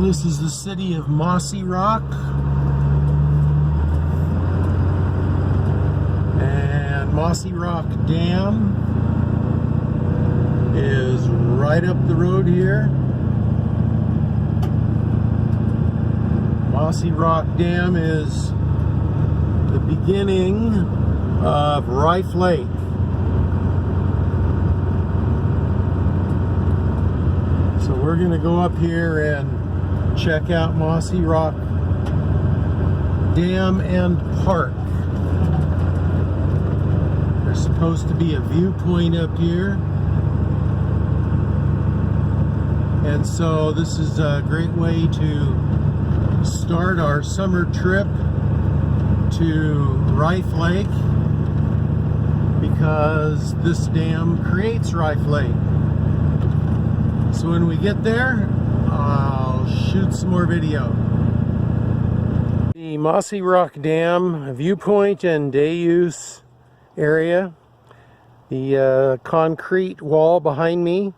This is the city of Mossyrock. And Mossyrock Dam is right up the road here. Mossyrock Dam is the beginning of Riffe Lake. So we're going to go up here and check out Mossyrock Dam and Park. There's supposed to be a viewpoint up here. And so this is a great way to start our summer trip to Riffe Lake, because this dam creates Riffe Lake. So when we get there, I'll shoot some more video. The Mossyrock Dam viewpoint and day use area. The concrete wall behind me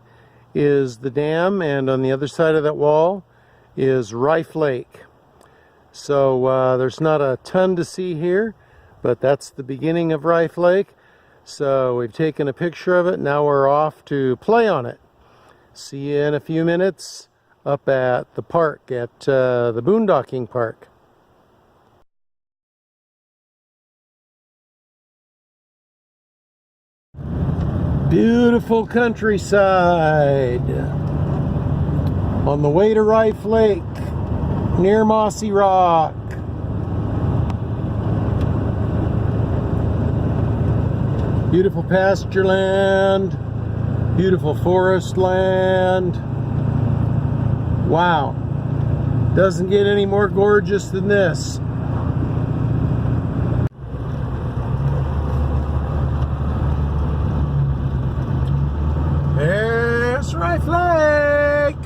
is the dam, and on the other side of that wall is Riffe Lake. So there's not a ton to see here, but that's the beginning of Riffe Lake. So we've taken a picture of it. Now we're off to play on it. See you in a few minutes up at the park, at the Boondocking Park. Beautiful countryside on the way to Riffe Lake near Mossyrock. Beautiful pasture land, beautiful forest land. Wow, doesn't get any more gorgeous than this. There's Riffe Lake.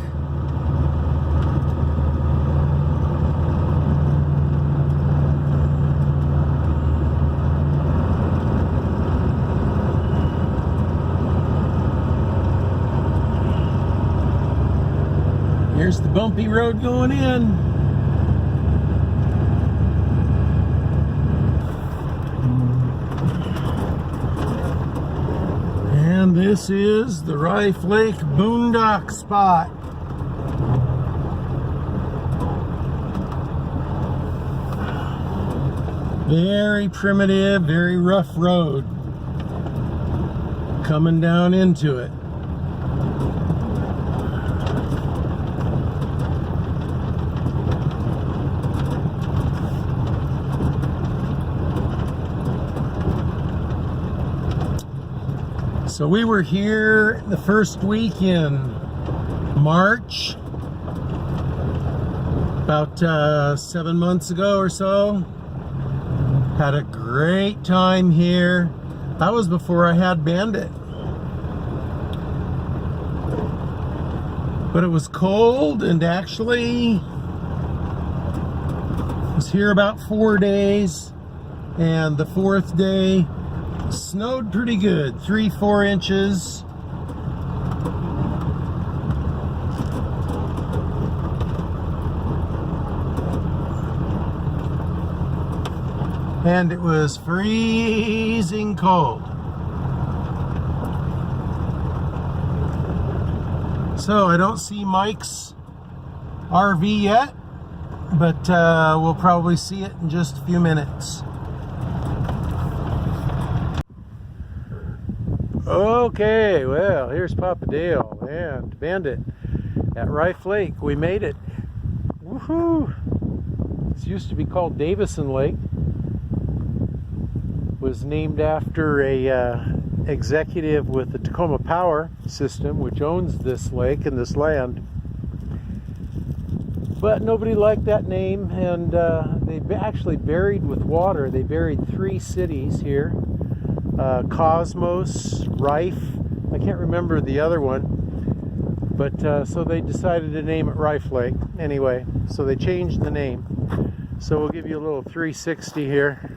Here's the bumpy road going in. And this is the Riffe Lake boondock spot. Very primitive, very rough road coming down into it. So we were here the first week in March, about 7 months ago or so. Had a great time here. That was before I had Bandit. But it was cold, and actually was here about 4 days, and the fourth day snowed pretty good, 3-4 inches. And it was freezing cold. So I don't see Mike's RV yet, but we'll probably see it in just a few minutes. Okay, well, here's Papa Dale and Bandit at Riffe Lake. We made it. Woohoo! This used to be called Davison Lake. Was named after a executive with the Tacoma Power System, which owns this lake and this land. But nobody liked that name, and they actually buried with water. They buried 3 cities here. Kosmos, Riffe, I can't remember the other one, but so they decided to name it Riffe Lake. Anyway, so they changed the name. So we'll give you a little 360 here.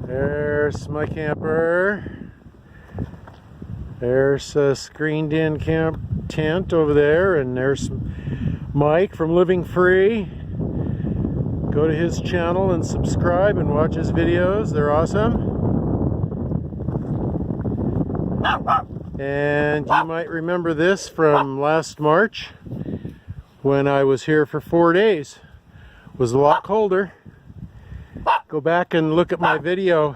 There's my camper. There's a screened in camp tent over there, and there's Mike from Living Free. Go to his channel and subscribe and watch his videos. They're awesome. And you might remember this from last March when I was here for 4 days. It was a lot colder. Go back and look at my video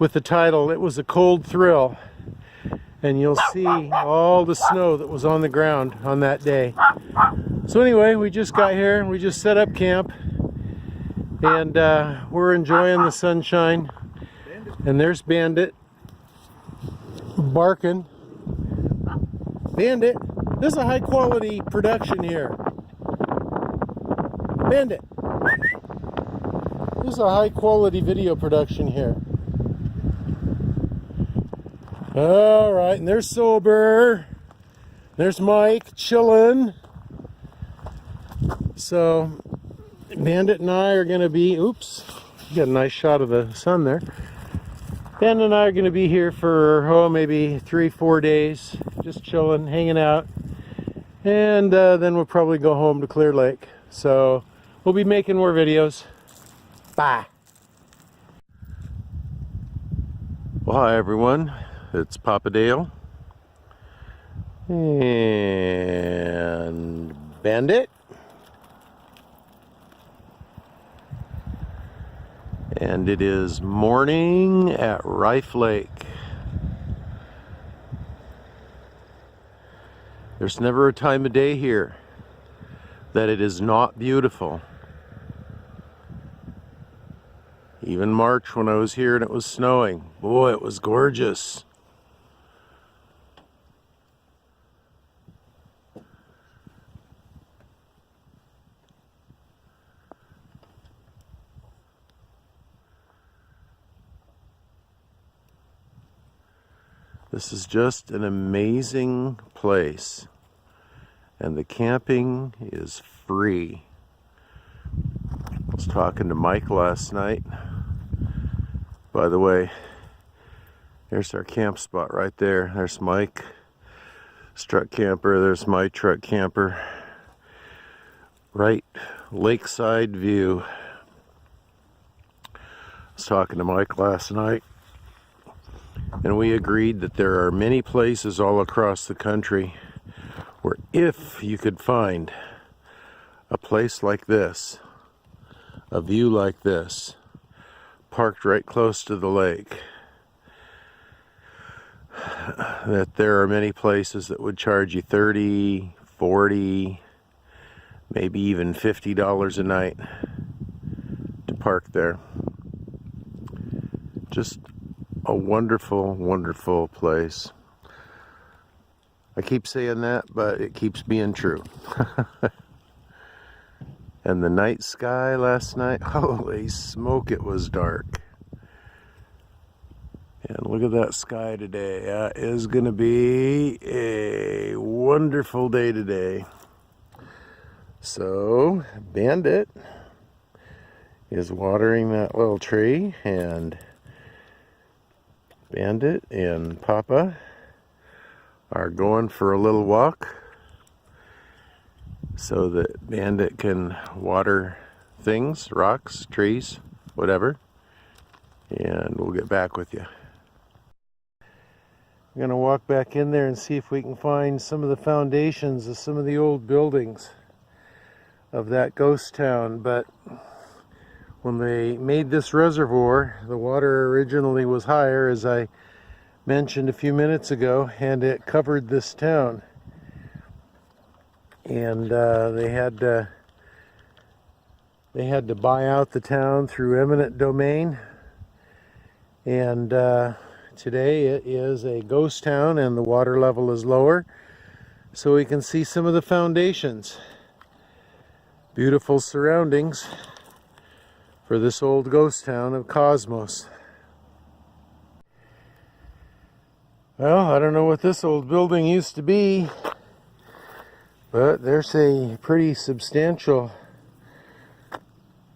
with the title, "It Was a Cold Thrill," and you'll see all the snow that was on the ground on that day. So anyway, we just got here, we just set up camp, and we're enjoying the sunshine. And there's Bandit barking. Bandit, this is a high quality production here. Bandit, this is a high quality video production here. Alright, and there's Sober. There's Mike chilling. So Bandit and I are going to be, oops, you got a nice shot of the sun there. Bandit and I are going to be here for, maybe 3-4 days, just chilling, hanging out. And then we'll probably go home to Clear Lake. So we'll be making more videos. Bye. Well, hi everyone. It's Papa Dale. And Bandit. And it is morning at Riffe Lake. There's never a time of day here that it is not beautiful. Even March when I was here and it was snowing. Boy, it was gorgeous. This is just an amazing place, and the camping is free. I was talking to Mike last night. By the way, there's our camp spot right there. There's Mike's truck camper, there's my truck camper. Right, lakeside view. I was talking to Mike last night, and we agreed that there are many places all across the country where if you could find a place like this, a view like this, parked right close to the lake, that there are many places that would charge you $30, $40, maybe even $50 a night to park there. Just a wonderful, wonderful place. I keep saying that, but it keeps being true. And the night sky last night, holy smoke, it was dark. And look at that sky today. That is going to be a wonderful day today. So, Bandit is watering that little tree, and Bandit and Papa are going for a little walk so that Bandit can water things, rocks, trees, whatever, and we'll get back with you. I'm going to walk back in there and see if we can find some of the foundations of some of the old buildings of that ghost town. But when they made this reservoir, the water originally was higher, as I mentioned a few minutes ago, and it covered this town. And they had to buy out the town through eminent domain. And today it is a ghost town, and the water level is lower, so we can see some of the foundations. Beautiful surroundings for this old ghost town of Kosmos. Well, I don't know what this old building used to be, but there's a pretty substantial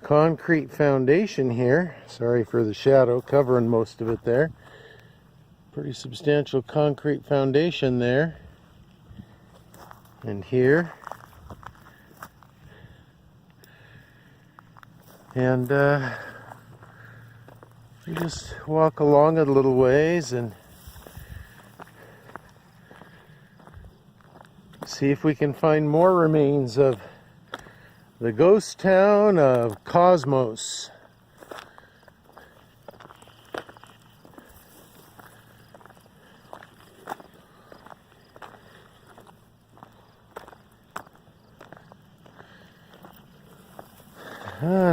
concrete foundation here. Sorry for the shadow covering most of it there. Pretty substantial concrete foundation there. And here. And you just walk along it a little ways and see if we can find more remains of the ghost town of Kosmos.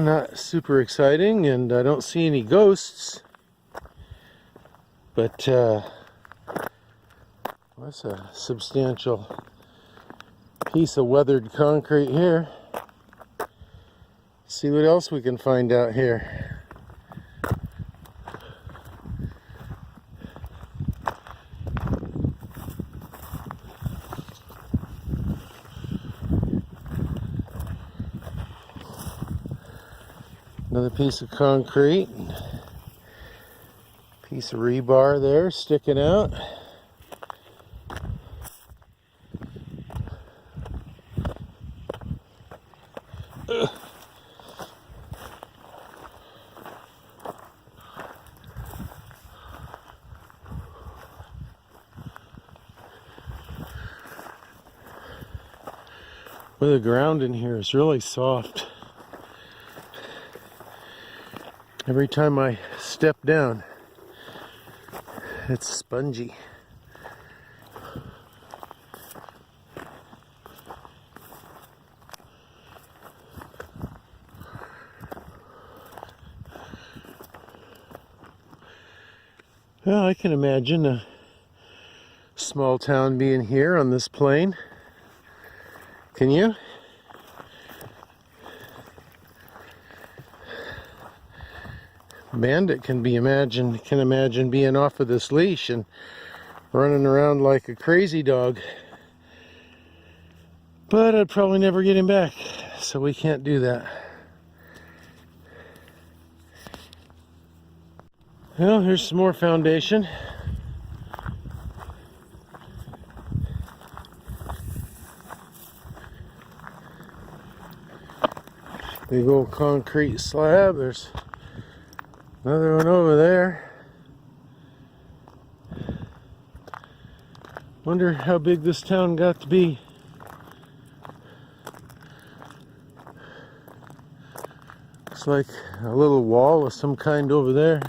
Not super exciting, and I don't see any ghosts, but that's a substantial piece of weathered concrete here. See what else we can find out here. Another piece of concrete, piece of rebar there sticking out. Well, the ground in here is really soft. Every time I step down, it's spongy. Well, I can imagine a small town being here on this plain. Can you? Bandit can imagine being off of this leash and running around like a crazy dog. But I'd probably never get him back, so we can't do that. Well, here's some more foundation. Big old concrete slab. There's another one over there. Wonder how big this town got to be. Looks like a little wall of some kind over there.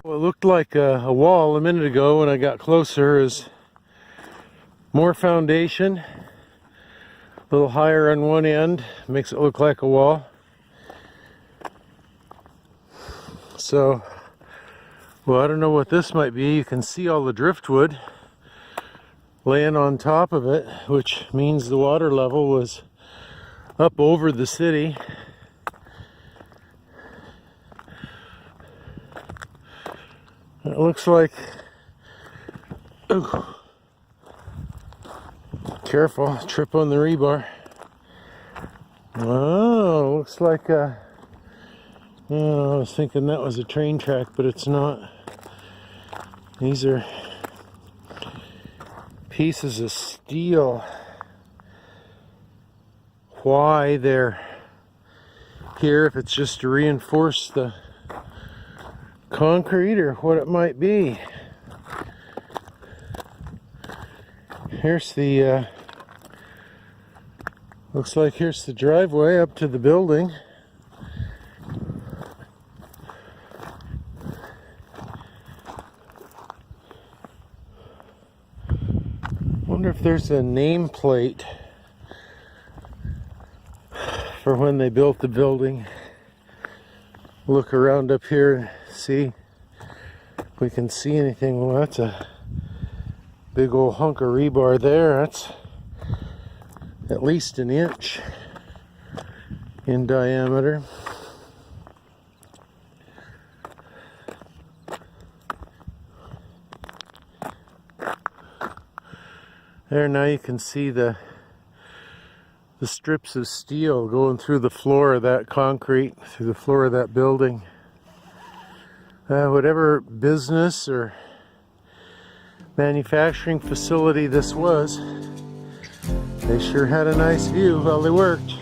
What looked like a wall a minute ago when I got closer is more foundation, a little higher on one end, makes it look like a wall. So, well, I don't know what this might be. You can see all the driftwood laying on top of it, which means the water level was up over the city. It looks like, ooh, careful, trip on the rebar. Oh, looks like I was thinking that was a train track, but it's not. These are pieces of steel. Why they're here, if it's just to reinforce the concrete or what it might be. Here's the looks like here's the driveway up to the building. Wonder if there's a nameplate for when they built the building. Look around up here and see if we can see anything. Well, that's a big old hunk of rebar there. That's at least an inch in diameter. There, now you can see the the strips of steel going through the floor of that concrete, through the floor of that building. Whatever business or manufacturing facility this was, they sure had a nice view while they worked.